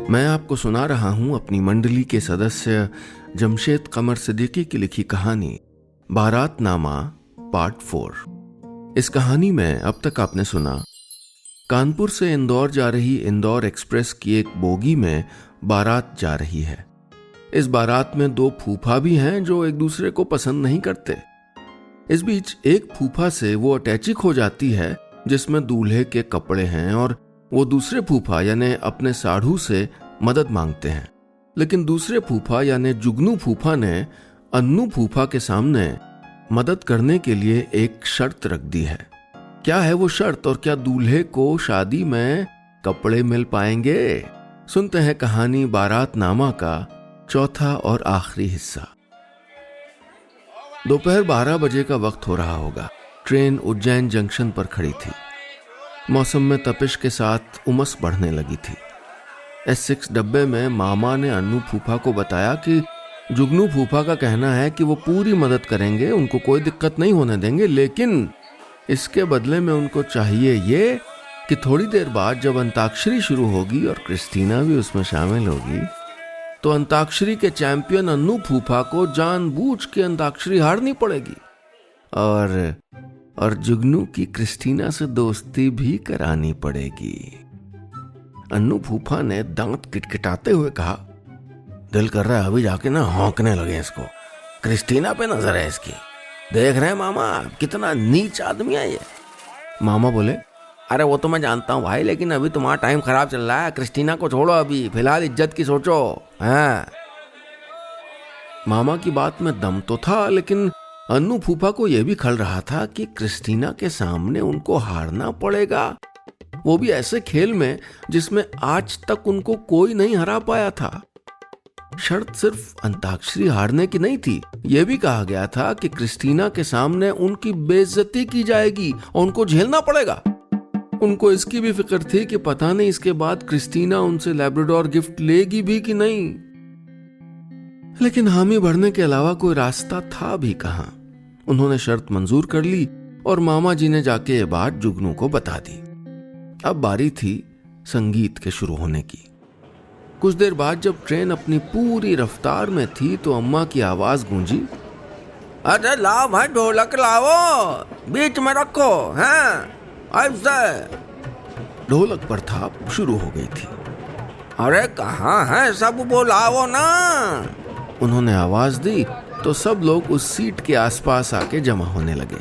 मैं आपको सुना रहा हूं अपनी मंडली के सदस्य जमशेद कमर सिद्दीकी की लिखी कहानी बारातनामा पार्ट 4। इस कहानी में अब तक आपने सुना कानपुर से इंदौर जा रही इंदौर एक्सप्रेस की एक बोगी में बारात जा रही है। इस बारात में 2 फूफा भी हैं जो एक दूसरे को पसंद नहीं करते। इस बीच एक फूफा से वो अटैची हो जाती है जिसमें दूल्हे के कपड़े हैं और वो दूसरे फूफा यानी अपने साढ़ू से मदद मांगते हैं। लेकिन दूसरे फूफा यानी जुगनू फूफा ने अन्नू फूफा के सामने मदद करने के लिए एक शर्त रख दी है। क्या है वो शर्त और क्या दूल्हे को शादी में कपड़े मिल पाएंगे? सुनते हैं कहानी बारातनामा का चौथा और आखिरी हिस्सा। दोपहर 12 बजे का वक्त हो रहा होगा। ट्रेन उज्जैन जंक्शन पर खड़ी थी। मौसम में तपिश के साथ उमस बढ़ने लगी थी। S6 डब्बे में मामा ने अन्नू फूफा को बताया कि जुगनू फूफा का कहना है कि वो पूरी मदद करेंगे, उनको कोई दिक्कत नहीं होने देंगे, लेकिन इसके बदले में उनको चाहिए ये कि थोड़ी देर बाद जब अंताक्षरी शुरू होगी और क्रिस्टीना भी उसमें शामिल होगी तो अंताक्षरी के चैंपियन अन्नू फूफा को जानबूझ के अंताक्षरी हारनी पड़ेगी और जुगनू की क्रिस्टीना से दोस्ती भी करानी पड़ेगी। अन्नू फूफा ने दांत किटकिटाते हुए कहा, दिल कर रहा है अभी जाके ना हौंकने लगे इसको। क्रिस्टीना पे नजर है इसकी। देख रहे हैं मामा कितना नीच आदमी है ये। मामा बोले, अरे वो तो मैं जानता हूँ भाई, लेकिन अभी तुम्हारा टाइम खराब चल रहा है। क्रिस्टीना को छोड़ो, अभी फिलहाल इज्जत की सोचो। हाँ। मामा की बात में दम तो था, लेकिन अन्नू फूफा को यह भी खल रहा था कि क्रिस्टीना के सामने उनको हारना पड़ेगा, वो भी ऐसे खेल में जिसमें आज तक उनको कोई नहीं हरा पाया था। शर्त सिर्फ अंताक्षरी हारने की नहीं थी, यह भी कहा गया था कि क्रिस्टीना के सामने उनकी बेइज्जती की जाएगी और उनको झेलना पड़ेगा। उनको इसकी भी फिक्र थी कि पता नहीं इसके बाद क्रिस्टीना उनसे लैब्राडोर गिफ्ट लेगी भी कि नहीं। लेकिन हामी भरने के अलावा कोई रास्ता था भी कहां। उन्होंने शर्त मंजूर कर ली और मामा जी ने जाके ये बात जुगनू को बता दी। अब बारी थी संगीत के शुरू होने की। कुछ देर बाद जब ट्रेन अपनी पूरी रफ्तार में थी तो अम्मा की आवाज गूंजी, अरे लाओ भाई ढोलक लाओ, बीच में रखो। हैं ऐसे। ढोलक पर थाप शुरू हो गई थी। अरे कहाँ है सब, बुलाओ ना। उन्होंने आवाज दी तो सब लोग उस सीट के आसपास आके जमा होने लगे।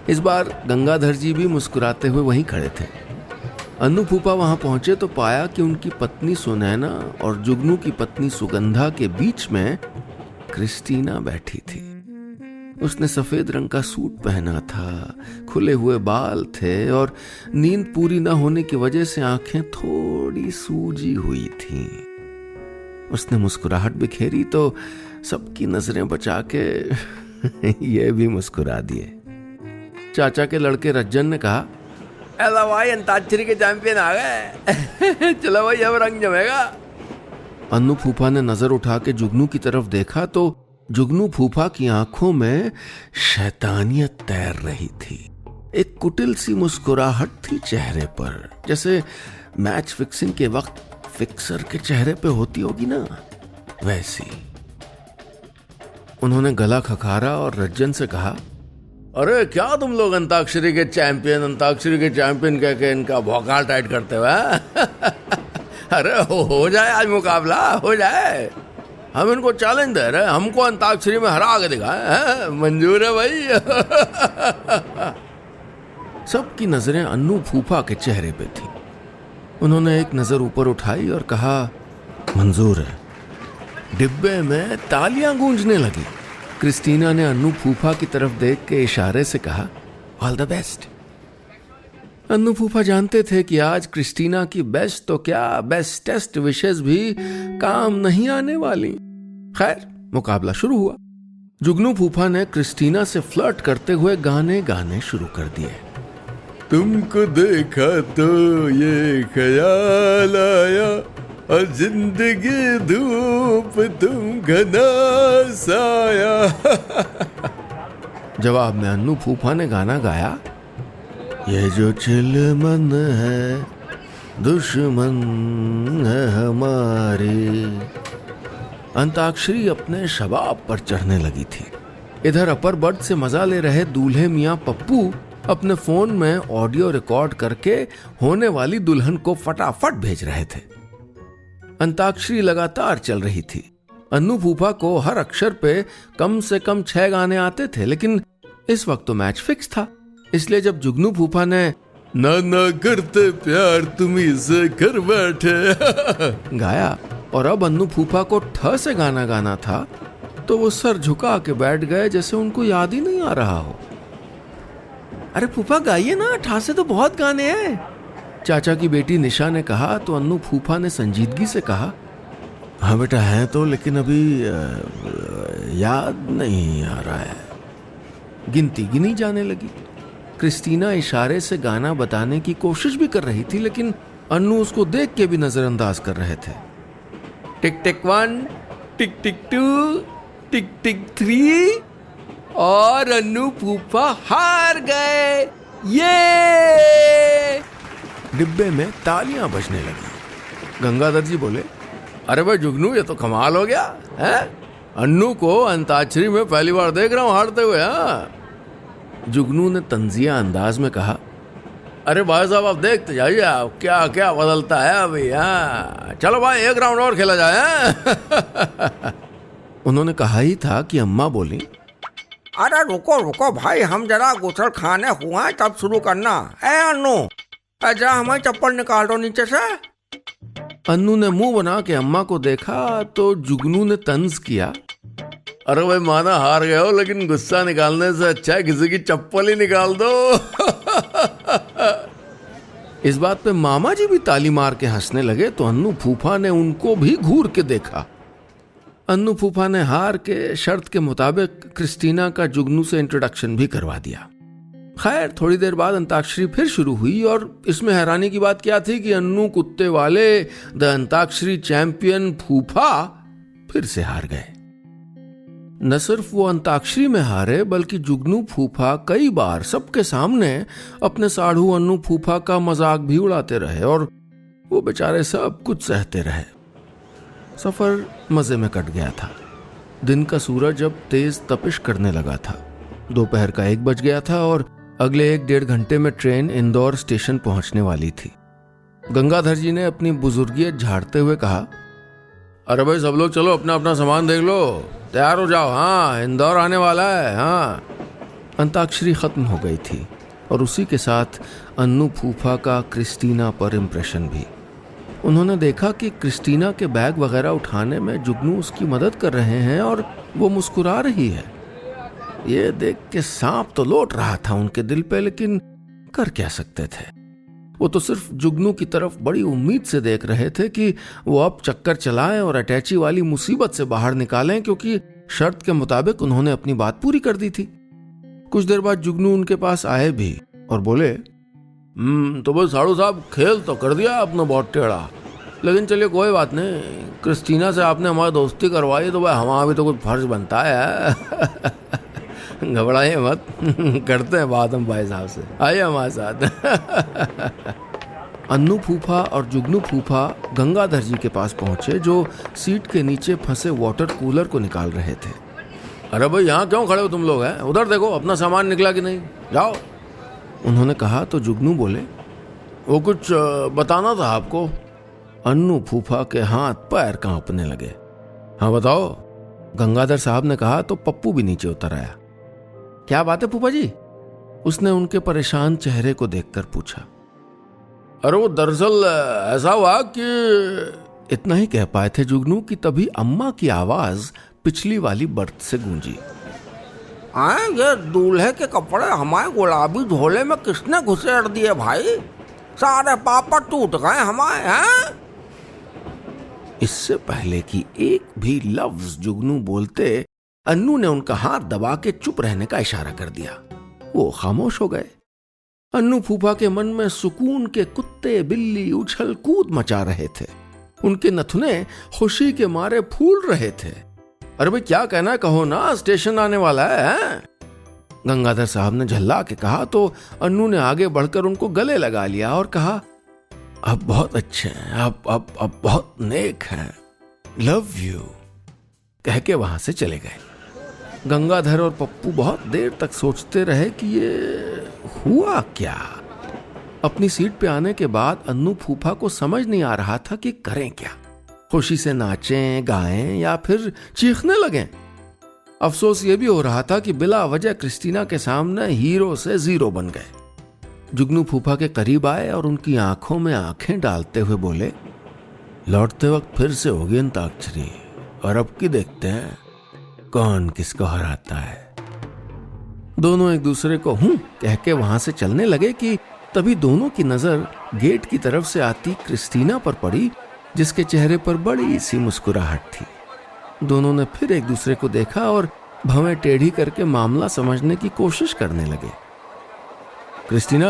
इस बार गंगाधर जी भी मुस्कुराते हुए वहीं खड़े थे। अन्नू फूफा वहां पहुंचे तो पाया कि उनकी पत्नी सुनैना और जुगनू की पत्नी सुगंधा के बीच में क्रिस्टीना बैठी थी। उसने सफेद रंग का सूट पहना था, खुले हुए बाल थे और नींद पूरी न होने की वजह से आंखें थोड़ी सूजी हुई थीं। उसने मुस्कुराहट बिखेरी तो सबकी नजरें बचा के ये भी मुस्कुरा दिए। चाचा के लड़के रज्जन ने कहा, एला भाई अंताक्षरी के चैंपियन आ गए। चलो भाई अब रंग जमेगा। अन्नू फूफा ने नजर उठा के जुगनू की तरफ देखा तो जुगनू फूफा की आंखों में शैतानियत तैर रही थी। एक कुटिल सी मुस्कुराहट थी चेहरे पर, जैसे मैच फिक्सिंग के वक्त फिक्सर के चेहरे पे होती होगी ना, वैसी। उन्होंने गला खखारा और रज्जन से कहा, अरे क्या तुम लोग अंताक्षरी के चैंपियन कह के इनका भौकाल टाइट करते हुए। अरे हो जाए आज मुकाबला, हो जाए। हम इनको चैलेंज दे रहे हैं, हमको अंताक्षरी में हरा के दिखाएं। मंजूर है भाई। सबकी नजरें अन्नू फूफा के चेहरे पे थी। उन्होंने एक नजर ऊपर उठाई और कहा, मंजूर है। डिब्बे में तालियां गूंजने लगी। क्रिस्टीना ने अन्नू फूफा की तरफ देख के इशारे से कहा, ऑल द बेस्ट। अन्नू फूफा जानते थे कि आज क्रिस्टीना की बेस्ट तो क्या, बेस्टेस्ट विशेस भी काम नहीं आने वाली। खैर, मुकाबला शुरू हुआ। जुगनू फूफा ने क्रिस्टीना से फ्लर्ट करते हुए गाने गाने शुरू कर दिए। तुमको देखा तो ये ख्याल आया, और जिंदगी धूप तुम घना साया। जवाब में अन्नू फूफा ने गाना गाया, ये जो चिलमन है दुश्मन है हमारे। अंताक्षरी अपने शबाब पर चढ़ने लगी थी। इधर अपर बर्थ से मजा ले रहे दूल्हे मियाँ पप्पू अपने फोन में ऑडियो रिकॉर्ड करके होने वाली दुल्हन को फटाफट भेज रहे थे। अंताक्षरी लगातार चल रही थी। अन्नू फूफा को हर अक्षर पे कम से कम 6 गाने आते थे, लेकिन इस वक्त तो मैच फिक्स था। इसलिए जब जुगनू फूफा ने ना करते प्यार तुम इसे कर बैठे गाया और अब अन्नू फूफा को ठ से गाना गाना था, तो वो सर झुका के बैठ गए जैसे उनको याद ही नहीं आ रहा हो। अरे फूफा गाइए ना, ठ से तो बहुत गाने हैं, चाचा की बेटी निशा ने कहा। तो अन्नू फूफा ने संजीदगी से कहा, हाँ बेटा है तो, लेकिन अभी याद नहीं आ रहा है। गिनती गिनी जाने लगी। क्रिस्टीना इशारे से गाना बताने की कोशिश भी कर रही थी, लेकिन अन्नू उसको देख के भी नजरअंदाज कर रहे थे। टिक टिक 1, टिक टिक 2, टिक टिक 3 और अन्नू फूफा हार गए। ये डिब्बे में तालियां बजने लगी। गंगाधर जी बोले, अरे भाई जुगनू, ये तो कमाल हो गया है। अन्नू को अंताक्षरी में पहली बार देख रहा हूं हारते हुए। हाँ, जुगनू ने तंजिया अंदाज में कहा, अरे भाई साहब आप देखते जाइए, आप क्या क्या बदलता है अभी। हाँ चलो भाई, एक राउंड और खेला जाए। उन्होंने कहा ही था कि अम्मा बोली, अरे रुको रुको भाई, हम जरा गुसल खाने हुआ है तब शुरू करना। ए अन्नू, जा हमारी चप्पल निकाल दो नीचे से। अन्नू ने मुंह बना के अम्मा को देखा तो जुगनू ने तंज किया, अरे भाई माना हार गए हो, लेकिन गुस्सा निकालने से अच्छा है किसी की चप्पल ही निकाल दो। इस बात पे मामा जी भी ताली मार के हंसने लगे तो अन्नू फूफा ने उनको भी घूर के देखा। अन्नू फूफा ने हार के शर्त के मुताबिक क्रिस्टीना का जुगनू से इंट्रोडक्शन भी करवा दिया। खैर थोड़ी देर बाद अंताक्षरी फिर शुरू हुई और इसमें हैरानी की बात क्या थी कि अन्नू कुत्ते वाले द अंताक्षरी चैंपियन फूफा फिर से हार गए। न सिर्फ वो अंताक्षरी में हारे, बल्कि जुगनू फूफा कई बार सबके सामने अपने साढ़ू अन्नू फूफा का मजाक भी उड़ाते रहे और वो बेचारे सब कुछ सहते रहे। सफर मजे में कट गया था। दिन का सूरज अब तेज तपिश करने लगा था। दोपहर का 1 बज गया था और अगले 1-1.5 घंटे में ट्रेन इंदौर स्टेशन पहुंचने वाली थी। गंगाधर जी ने अपनी बुजुर्गियत झाड़ते हुए कहा, अरे भाई सब लोग चलो अपना अपना सामान देख लो, तैयार हो जाओ। हाँ इंदौर आने वाला है। हाँ। अंताक्षरी खत्म हो गई थी और उसी के साथ अन्नू फूफा का क्रिस्टीना पर इम्प्रेशन भी। उन्होंने देखा कि क्रिस्टीना के बैग वगैरह उठाने में जुगनू उसकी मदद कर रहे हैं और वो मुस्कुरा रही है। ये देख के सांप तो लौट रहा था उनके दिल पे, लेकिन कर क्या सकते थे। वो तो सिर्फ जुगनू की तरफ बड़ी उम्मीद से देख रहे थे कि वो अब चक्कर चलाएं और अटैची वाली मुसीबत से बाहर निकालें, क्योंकि शर्त के मुताबिक उन्होंने अपनी बात पूरी कर दी थी। कुछ देर बाद जुगनू उनके पास आए भी और बोले, तो भाई साड़ू साहब खेल तो कर दिया आपने बहुत टेढ़ा, लेकिन चलिए कोई बात नहीं, क्रिस्टीना से आपने हमारी दोस्ती करवाई तो भाई हमारा भी तो कुछ फर्ज बनता है। घबराइए मत, करते हैं बात हम भाई साहब से, आइए हमारे साथ। अन्नू फूफा और जुगनू फूफा गंगाधर जी के पास पहुंचे, जो सीट के नीचे फंसे वाटर कूलर को निकाल रहे थे। अरे भाई यहाँ क्यों खड़े हो तुम लोग हैं? उधर देखो अपना सामान निकला कि नहीं, जाओ। उन्होंने कहा तो जुगनू बोले, वो कुछ बताना था आपको। अन्नू फूफा के हाथ पैर कांपने लगे। हाँ बताओ, गंगाधर साहब ने कहा तो पप्पू भी नीचे उतर आया। क्या बात है फूफा जी? उसने उनके परेशान चेहरे को देखकर पूछा। अरे वो दरअसल ऐसा हुआ कि इतना ही कह पाए थे जुगनू कि तभी अम्मा की आवाज पिछली वाली बर्थ से गूंजी। ये दूल्हे के कपड़े हमारे गुलाबी झोले में किसने घुसेड़ दिए भाई? सारे पापड़ टूट गए हमारे। हैं? इससे पहले कि एक भी लफ्ज जुगनू बोलते, अन्नू ने उनका हाथ दबा के चुप रहने का इशारा कर दिया। वो खामोश हो गए। अन्नू फूफा के मन में सुकून के कुत्ते बिल्ली उछल कूद मचा रहे थे। उनके नथुने खुशी के मारे फूल रहे थे। अरे भाई क्या कहना है, कहो ना, स्टेशन आने वाला है? गंगाधर साहब ने झल्ला के कहा तो अन्नू ने आगे बढ़कर उनको गले लगा लिया और कहा, अब बहुत अच्छे हैं, अब बहुत नेक हैं, लव यू कह के वहां से चले गए। गंगाधर और पप्पू बहुत देर तक सोचते रहे कि ये हुआ क्या। अपनी सीट पे आने के बाद अन्नू फूफा को समझ नहीं आ रहा था कि करें क्या, खुशी से नाचें, गाएं या फिर चीखने लगें। अफसोस ये भी हो रहा था कि बिला वजह क्रिस्टीना के सामने हीरो से जीरो बन गए। जुगनू फूफा के करीब आए और उनकी आंखों में आंखें डालते हुए बोले, लौटते वक्त फिर से होगी अंताक्षरी, और अब की देखते हैं कौन किसको हराता है। दोनों एक दूसरे को कह के वहां से चलने लगे कि तभी दोनों की नजर गेट की तरफ से आती क्रिस्टीना पर पड़ी, जिसके चेहरे पर बड़ी सी मुस्कुराहट थी। दोनों ने फिर एक दूसरे को देखा और भवें टेढ़ी करके मामला समझने की कोशिश करने लगे। क्रिस्टीना,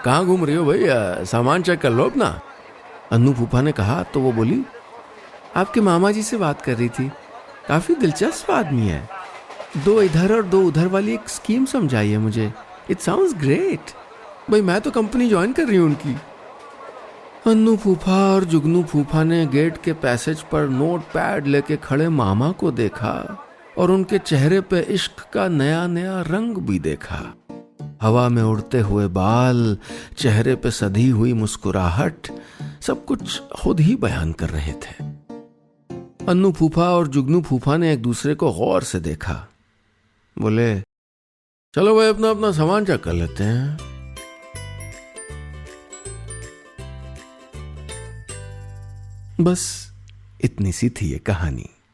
कहाँ घूम रही हो भाई, सामान चेक कर लो अपना, अन्नू फूफा ने कहा तो वो बोली, आपके मामा जी से बात कर रही थी, काफी दिलचस्प आदमी है, 2 इधर और 2 उधर वाली एक स्कीम समझाई है मुझे, इट साउंड्स ग्रेट। भाई मैं तो कंपनी ज्वाइन कर रही हूँ उनकी। अन्नू फूफा और जुगनू फूफा ने गेट के पैसेज पर नोट पैड लेके खड़े मामा को देखा और उनके चेहरे पे इश्क का नया नया रंग भी देखा। हवा में उड़ते हुए बाल, चेहरे पे सधी हुई मुस्कुराहट, सब कुछ खुद ही बयान कर रहे थे। अन्नू फूफा और जुगनू फूफा ने एक दूसरे को गौर से देखा। बोले, चलो भाई अपना अपना सामान चेक कर लेते हैं। बस इतनी सी थी ये कहानी।